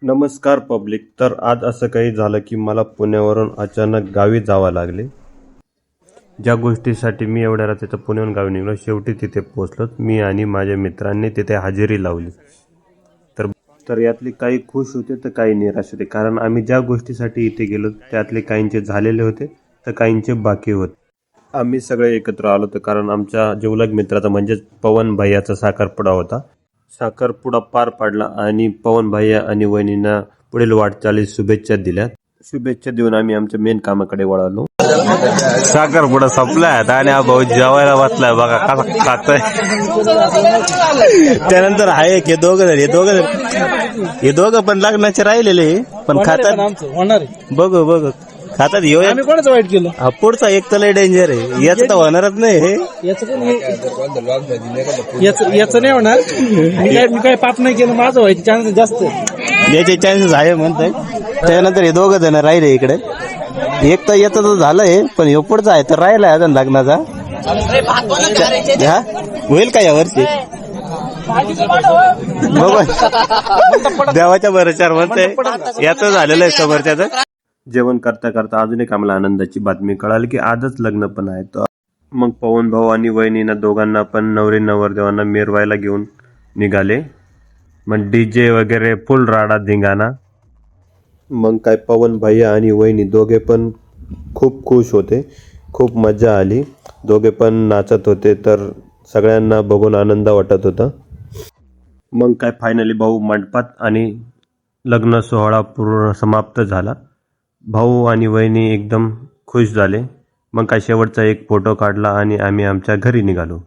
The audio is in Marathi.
नमस्कार पब्लिक. तर आज असं काही झालं की मला पुण्यावरून अचानक गावी जावं लागले. ज्या गोष्टीसाठी मी एवढ्या रात्रीचं पुण्याहून गावी निघलो, शेवटी तिथे पोहोचलो. मी आणि माझ्या मित्रांनी तिथे हजेरी लावली. तर तर यातली काही खुश होते तर काही निराश होते, कारण आम्ही ज्या गोष्टीसाठी इथे गेलो त्यातले काहींचे झालेले होते तर काहींचे बाकी होते. आम्ही सगळे एकत्र आलो होतो कारण आमच्या जिवलग मित्राचा म्हणजेच पवन भैयाचा साखरपुडा होता. साखरपुडा पार पडला आणि पवन भैया आणि वहिनींना पुढील वाटचालीस शुभेच्छा दिल्या. शुभेच्छा देऊन आम्ही आमच्या मेन कामाकडे वळालो. साखरपुडा संपलाय आणि हा भाऊ जेवायला बसलाय बघा कसा खातोय. त्यानंतर आहे हे दोघं पण लग्नाचे राहिलेले पण खातात. बघ खातात. आम्ही कोणाचं वाईट केलं? हा पुढचा एक तर लय डेंजर आहे, याचं तर होणारच नाही. हे याचं नाही होणार. मी काय पाप नाही केलं, माझं व्हायचे चान्सेस जास्त. याचे चान्सेस आहे म्हणताय. त्यानंतर हे दोघं जण राहिले इकडे. एक तर याचं तर झालंय पण हे पुढचा आहे तर राहिलाय अजून लग्नाचा. हा होईल का या वर्षी बघ. देवाच्या भरोश्यावर म्हणते याचं झालेलं आहे समोरच्याचं. जेवण करता करता अजून एक आम्हाला आनंदाची बातमी कळाली की आजच लग्न पण आहे. तर मग पवन भाऊ आणि वहिनींना दोघांना पण नवरी नवरदेवांना मिरवायला घेऊन निघाले. मग डीजे वगैरे फुल राडा धिंगाणा. मग काय पवन भैया आणि वहिनी दोघे पण खूप खुश होते, खूप मजा आली. दोघे पण नाचत होते तर सगळ्यांना बघून आनंद वाटत होता. मग काय फायनली भाऊ मंडपात आणि लग्न सोहळा पूर्ण समाप्त झाला. भाऊ आणि वहिनी एकदम खुश झाले. मग काय शेवटचा एक फोटो काढला आणि आम्ही आमच्या घरी निघालो.